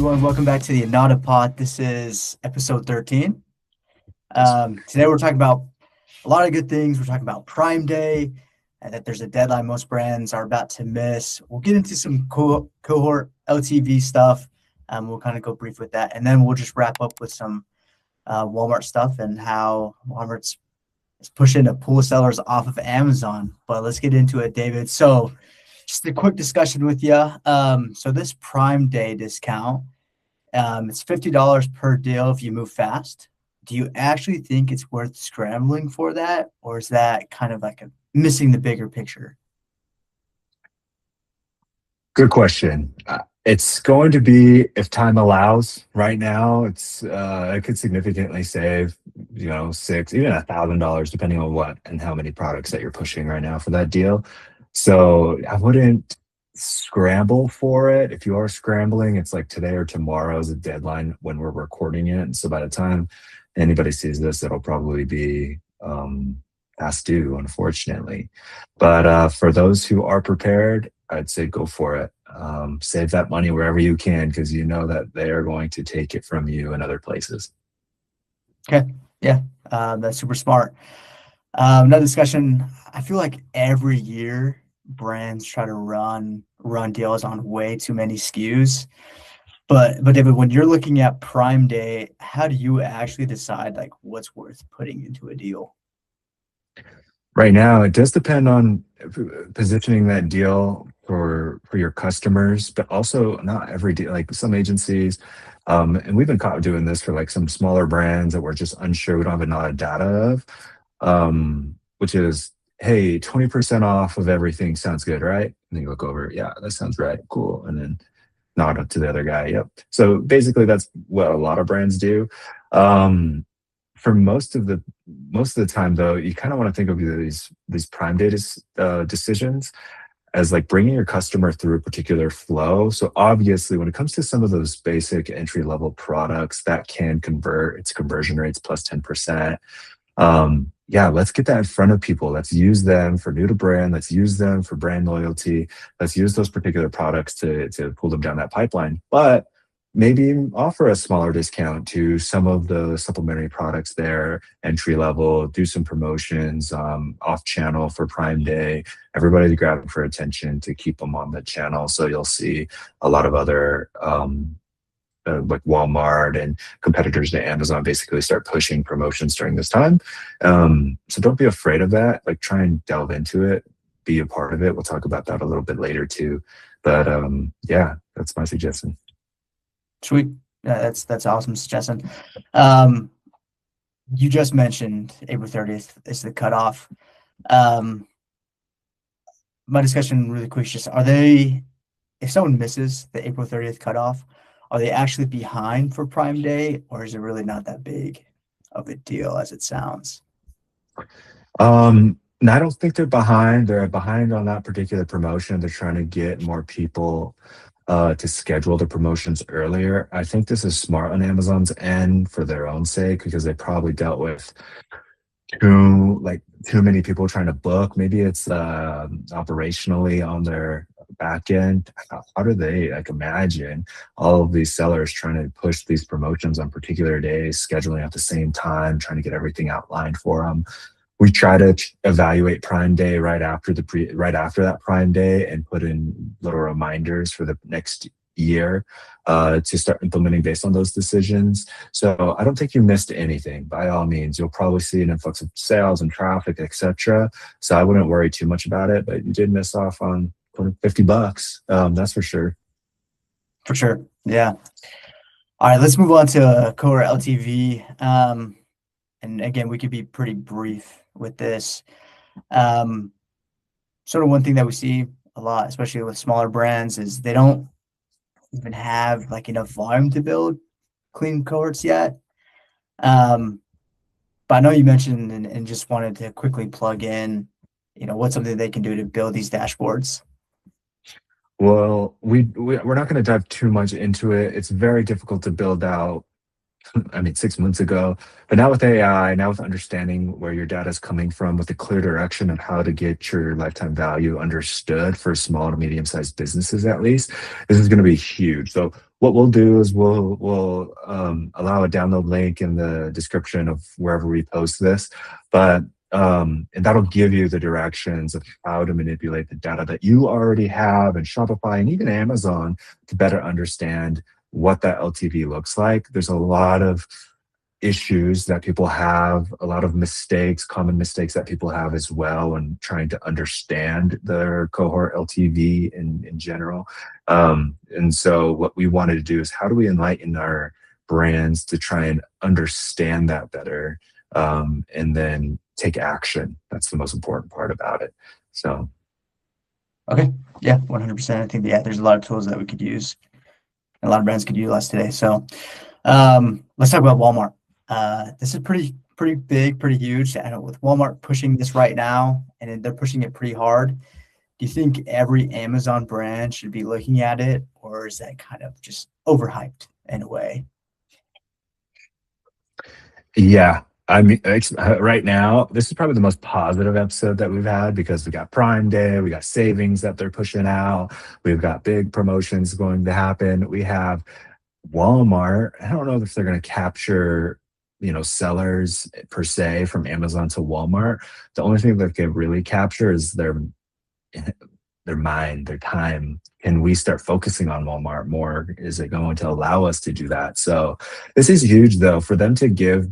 everyone. Welcome back to the Anada Pod. This is episode 13. Today we're talking about a lot of good things. We're talking about Prime Day and that there's a deadline most brands are about to miss. We'll get into some cohort LTV stuff. We'll kind of go brief with that. And then we'll just wrap up with some Walmart stuff and how Walmart's is pushing to pull sellers off of Amazon. But let's get into it, David. So just a quick discussion with you. So this Prime Day discount, it's $50 per deal if you move fast. Do you actually think it's worth scrambling for that, or is that kind of like missing the bigger picture? Good question. It's going to be, if time allows. Right now, it could significantly save, six, even $1,000, depending on what and how many products that you're pushing right now for that deal. So I wouldn't scramble for it. If you are scrambling, it's like today or tomorrow is a deadline when we're recording it. And so by the time anybody sees this, it'll probably be past due, unfortunately. But for those who are prepared, I'd say go for it. Save that money wherever you can, because you know that they are going to take it from you in other places. Okay. Yeah. That's super smart. Another discussion. I feel like every year brands try to run deals on way too many SKUs. But David, when you're looking at Prime Day, how do you actually decide like what's worth putting into a deal? Right now, it does depend on positioning that deal for your customers, but also not every deal. Like some agencies, and we've been caught doing this for like some smaller brands that we're just unsure. We don't have a lot of data of, which is, hey, 20% off of everything sounds good, right? And then you look over, yeah, that sounds right, cool, and then nod up to the other guy, yep. So basically, that's what a lot of brands do. For most of the time, though, you kind of want to think of these Prime Day decisions as like bringing your customer through a particular flow. So obviously, when it comes to some of those basic entry level products that can convert, its conversion rates plus 10%. Yeah, let's get that in front of people. Let's use them for new to brand. Let's use them for brand loyalty. Let's use those particular products to pull them down that pipeline. But maybe offer a smaller discount to some of the supplementary products there, entry level, do some promotions off channel for Prime Day. Everybody's grabbing for attention to keep them on the channel. So you'll see a lot of other like Walmart and competitors to Amazon basically start pushing promotions during this time. So don't be afraid of that. Like try and delve into it, be a part of it. We'll talk about that a little bit later too. But yeah, that's my suggestion. Sweet. Yeah, that's awesome suggestion. You just mentioned April 30th is the cutoff. My discussion really quick is just, if someone misses the April 30th cutoff, are they actually behind for Prime Day, or is it really not that big of a deal as it sounds? And I don't think they're behind. They're behind on that particular promotion. They're trying to get more people to schedule the promotions earlier. I think this is smart on Amazon's end for their own sake because they probably dealt with too many people trying to book. Maybe it's operationally on their back end. How do they like imagine all of these sellers trying to push these promotions on particular days, scheduling at the same time, trying to get everything outlined for them? We try to evaluate Prime Day right after that Prime Day and put in little reminders for the next year to start implementing based on those decisions. So I don't think you missed anything. By all means, you'll probably see an influx of sales and traffic, etc. So I wouldn't worry too much about it. But you did miss off on $50. That's for sure. For sure. Yeah. All right, let's move on to core LTV. And again, we could be pretty brief with this. Sort of one thing that we see a lot, especially with smaller brands, is they don't even have like enough volume to build clean cohorts yet. But I know you mentioned and just wanted to quickly plug in, what's something they can do to build these dashboards. Well, we're not going to dive too much into it. It's very difficult to build out. I mean, 6 months ago, but now with AI, now with understanding where your data is coming from, with a clear direction of how to get your lifetime value understood for small to medium sized businesses, at least, this is going to be huge. So what we'll do is we'll allow a download link in the description of wherever we post this, but and that'll give you the directions of how to manipulate the data that you already have in Shopify and even Amazon to better understand what that LTV looks like. There's a lot of issues that people have, a lot of mistakes, common mistakes that people have as well, and trying to understand their cohort LTV in general. And so, what we wanted to do is how do we enlighten our brands to try and understand that better, and then take action. That's the most important part about it. So, Okay. Yeah, 100%. I think, yeah, there's a lot of tools that we could use, a lot of brands could utilize today. So, let's talk about Walmart. This is pretty big, pretty huge. I know with Walmart pushing this right now, and they're pushing it pretty hard. Do you think every Amazon brand should be looking at it, or is that kind of just overhyped in a way? yeah, I mean, right now, this is probably the most positive episode that we've had because we got Prime Day, we got savings that they're pushing out, we've got big promotions going to happen. We have Walmart. I don't know if they're going to capture, sellers per se from Amazon to Walmart. The only thing that they really capture is their mind, their time. Can we start focusing on Walmart more? Is it going to allow us to do that? So this is huge, though, for them to give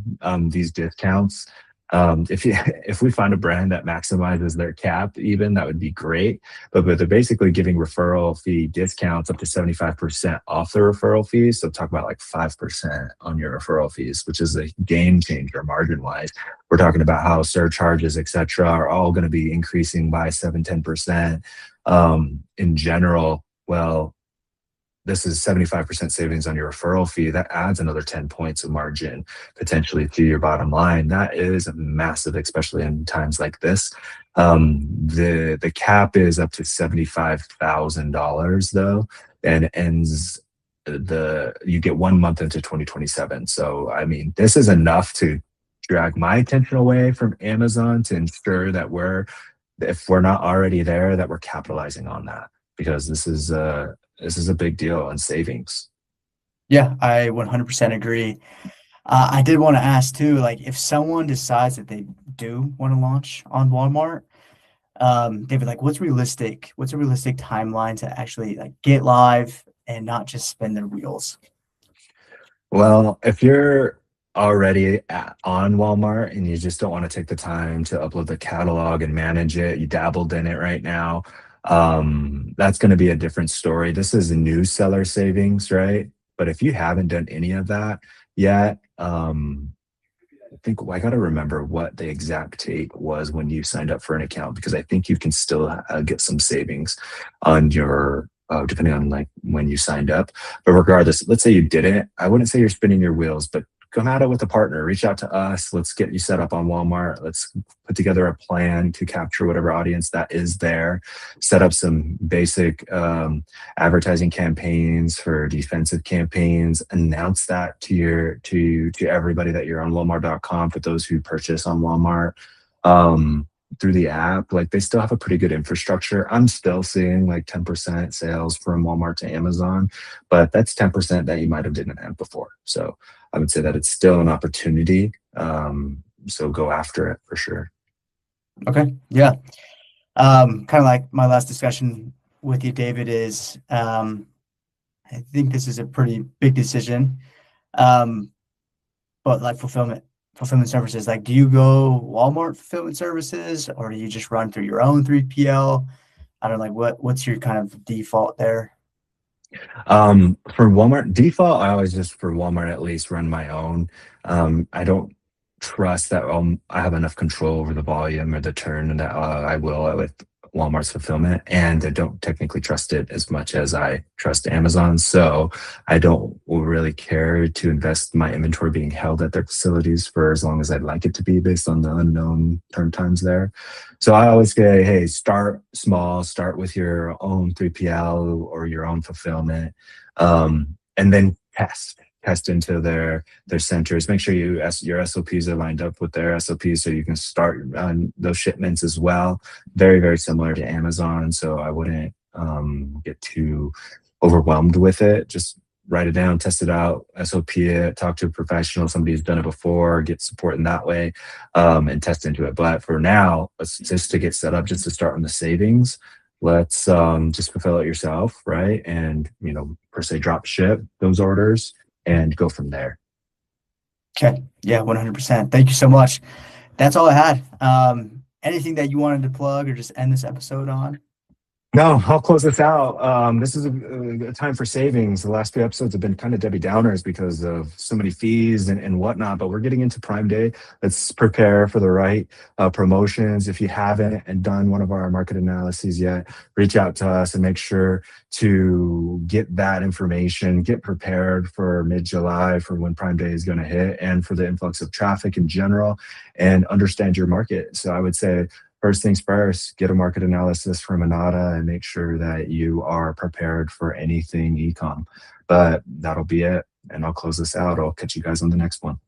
these discounts. If we find a brand that maximizes their cap, even that would be great. But they're basically giving referral fee discounts up to 75% off the referral fees. So talk about like 5% on your referral fees, which is a game changer margin wise. We're talking about how surcharges, et cetera, are all going to be increasing by 7-10%. In general, well, this is 75% savings on your referral fee. That adds another 10 points of margin potentially to your bottom line. That is massive, especially in times like this. The cap is up to $75,000 though, and ends you get 1 month into 2027. So I mean, this is enough to drag my attention away from Amazon to ensure that if we're not already there, that we're capitalizing on that because this is a big deal in savings. Yeah, I 100% agree. I did want to ask too, like if someone decides that they do want to launch on Walmart, David, like what's realistic? What's a realistic timeline to actually like get live and not just spin their wheels? Well, if you're already on Walmart and you just don't want to take the time to upload the catalog and manage it, you dabbled in it right now, that's going to be a different story. This is a new seller savings, right? But if you haven't done any of that yet, I think I got to remember what the exact date was when you signed up for an account because I think you can still get some savings on your depending on like when you signed up. But regardless, let's say you didn't. I wouldn't say you're spinning your wheels, but come at it with a partner. Reach out to us. Let's get you set up on Walmart. Let's put together a plan to capture whatever audience that is there. Set up some basic advertising campaigns for defensive campaigns. Announce that to everybody that you're on Walmart.com for those who purchase on Walmart. Through the app, like they still have a pretty good infrastructure. I'm still seeing like 10% sales from Walmart to Amazon, but that's 10% that you might have didn't have before. So I would say that it's still an opportunity. So go after it for sure. Okay. Yeah. Kind of like my last discussion with you, David, is I think this is a pretty big decision. Um, but like fulfillment services, like do you go Walmart fulfillment services or do you just run through your own 3PL? I don't know, like what's your kind of default there? For Walmart default, I always just for Walmart at least run my own. I don't trust that I have enough control over the volume or the turn and that I will with Walmart's fulfillment, and I don't technically trust it as much as I trust Amazon. So I don't really care to invest my inventory being held at their facilities for as long as I'd like it to be based on the unknown turn times there. So I always say, hey, start small, start with your own 3PL or your own fulfillment, and then test into their centers. Make sure your SOPs are lined up with their SOPs so you can start on those shipments as well. Very, very similar to Amazon. So I wouldn't get too overwhelmed with it. Just write it down, test it out, SOP it, talk to a professional, somebody who's done it before, get support in that way, and test into it. But for now, let's just to get set up, just to start on the savings. Let's just fulfill it yourself, right? And per se, drop ship those orders and go from there. Okay. Yeah, 100%. Thank you so much. That's all I had. Anything that you wanted to plug or just end this episode on? No, I'll close this out. This is a time for savings. The last few episodes have been kind of Debbie Downers because of so many fees and whatnot, but we're getting into Prime Day. Let's prepare for the right promotions. If you haven't and done one of our market analyses yet, reach out to us and make sure to get that information, get prepared for mid-July for when Prime Day is going to hit and for the influx of traffic in general, and understand your market. So I would say, first things first, get a market analysis from Anata and make sure that you are prepared for anything ecom. But that'll be it. And I'll close this out. I'll catch you guys on the next one.